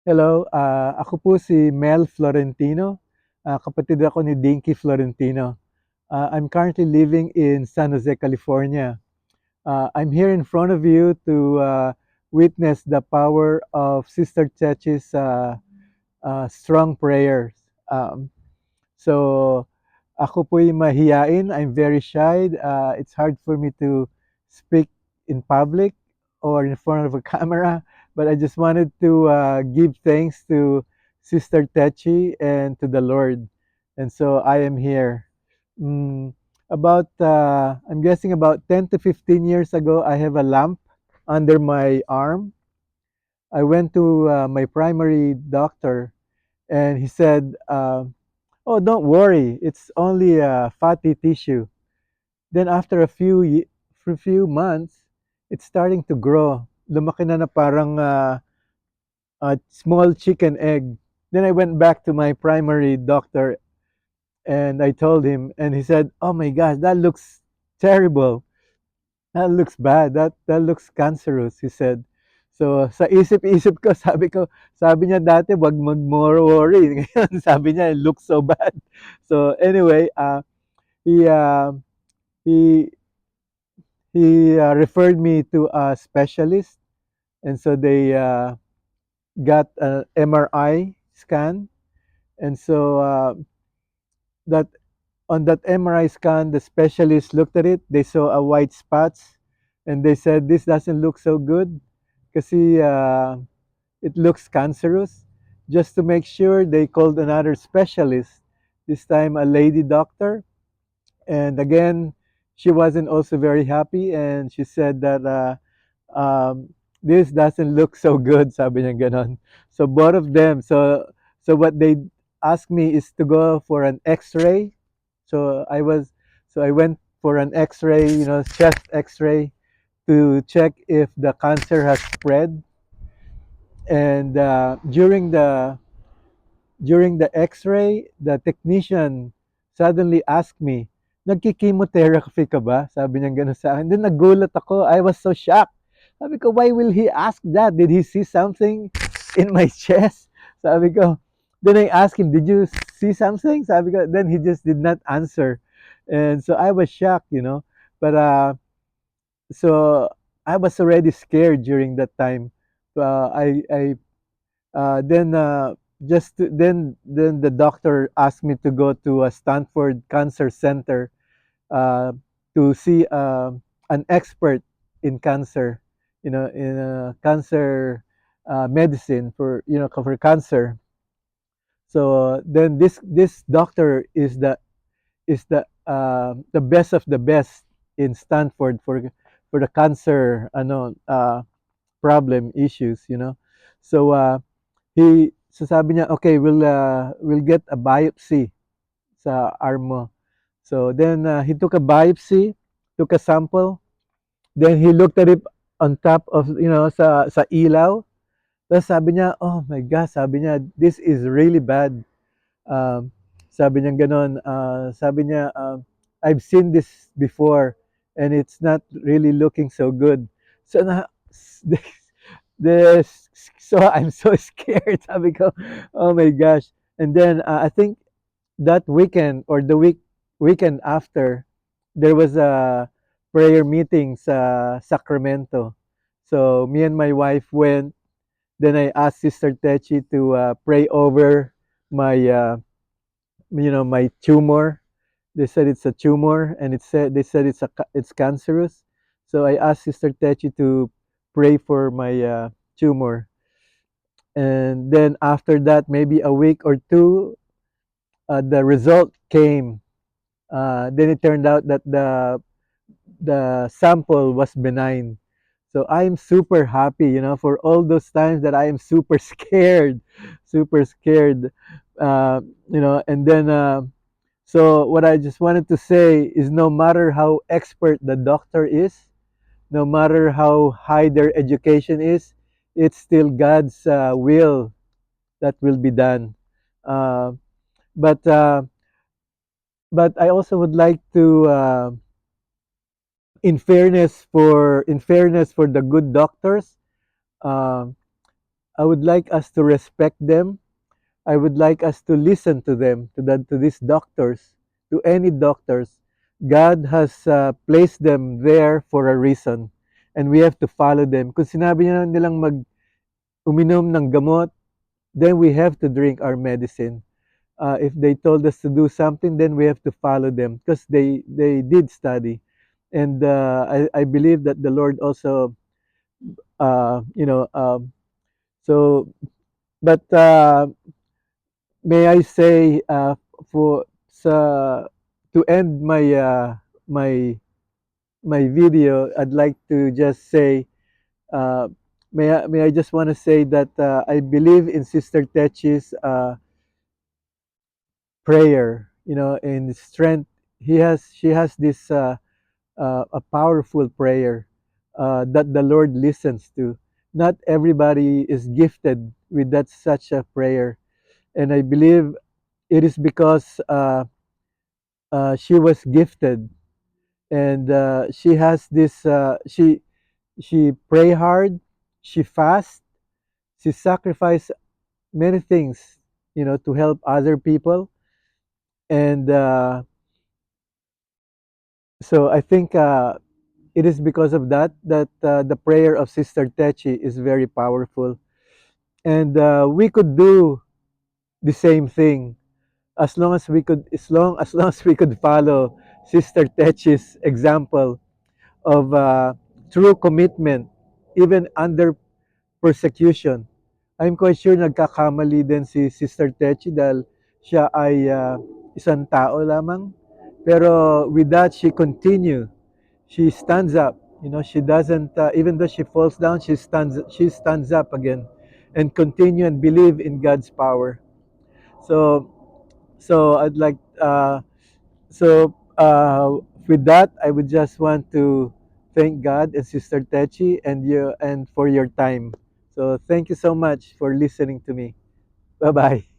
Hello, ako po si Mel Florentino. Kapatid ako ni Dinky Florentino. I'm currently living in San Jose, California. I'm here in front of you to witness the power of Sister Chechi's strong prayers. Um, so, ako po'y mahiyain. I'm very shy. It's hard for me to speak in public or in front of a camera, but I just wanted to give thanks to Sister Techi and to the Lord. And so I am here. Mm, I'm guessing about 10 to 15 years ago, I have a lump under my arm. I went to my primary doctor, and he said, "Oh, don't worry, it's only a fatty tissue." Then after for a few months, it's starting to grow. Lumaki na parang a small chicken egg. Then I went back to my primary doctor and I told him, and he said, "Oh my gosh, that looks terrible. That looks bad. That looks cancerous," he said. So sa isip-isip ko, sabi niya dati, wag mag-more worry. Ngayon, sabi niya, it looks so bad. So anyway, he uh, he he referred me to a specialist, and so they got an MRI scan, and so that on that MRI scan, the specialist looked at it. They saw a white spots, and they said this doesn't look so good, kasi it looks cancerous. Just to make sure, they called another specialist. This time, a lady doctor, and again, she wasn't also very happy, and she said that this doesn't look so good, sabi niya ganon. So both of them, so what they asked me is to go for an X-ray. So I went for an X-ray, chest X-ray, to check if the cancer has spread. And during the X-ray, the technician suddenly asked me, "Nagki-chemotherapy ka ba?" Sabi niya gano'n sa akin. Then nagulat ako. I was so shocked. Sabi ko, "Why will he ask that? Did he see something in my chest?" Sabi ko. Then I asked him, "Did you see something?" Sabi ko. Then he just did not answer. And so I was shocked. But so I was already scared during that time. I then then the doctor asked me to go to a Stanford Cancer Center to see an expert in cancer, in cancer medicine for cancer. So then this doctor is the best of the best in Stanford for the cancer problem issues. So sabi niya, okay, we'll get a biopsy sa arm mo. So then he took a biopsy, took a sample, then he looked at it on top of, sa ilaw. Tapos sabi niya, "Oh my gosh," sabi niya, "this is really bad." Um, Sabi niya ganon, sabi niya, "I've seen this before and it's not really looking so good." So this so I'm so scared. Sabi ko, "Oh my gosh." And then I think that weekend or the weekend after, there was a prayer meeting sa Sacramento. So me and my wife went. Then I asked Sister Techi to pray over my my tumor. They said it's a tumor, and they said it's cancerous. So I asked Sister Techi to pray for my tumor. And then after that, maybe a week or two, the result came. Then it turned out that the sample was benign. So I'm super happy, for all those times that I am super scared, super scared. And then so what I just wanted to say is, no matter how expert the doctor is, no matter how high their education is, it's still God's will that will be done. Uh, but uh, but I also would like to, in fairness for the good doctors, uh, I would like us to respect them. I would like us to listen to them, to these doctors, to any doctors. God has placed them there for a reason, and we have to follow them. Kung sinabi nilang uminom ng gamot, then we have to drink our medicine. If they told us to do something, then we have to follow them because they did study, and I believe that the Lord also, you know, so. But may I say, for sa to end my my video, I'd like to just say, uh, may I just want to say that I believe in Sister Techi's prayer, you know, in strength. She has this a powerful prayer that the Lord listens to. Not everybody is gifted with that such a prayer, and I believe it is because she was gifted, and she has this. She pray hard, she fast, she sacrifice many things, you know, to help other people, and so I think it is because of that that the prayer of Sister Techi is very powerful, and we could do the same thing as long as we could, as long as we could follow Sister Techi's example of true commitment, even under persecution. I'm quite sure nagkakamali din si Sister Techi dahil siya ay isang tao lamang. Pero with that, she continue. She stands up. You know, she doesn't, even though she falls down, she stands up again and continue and believe in God's power. So, so I'd like, so with that, I would just want to thank God and Sister Techi and you and for your time. So thank you so much for listening to me. Bye bye.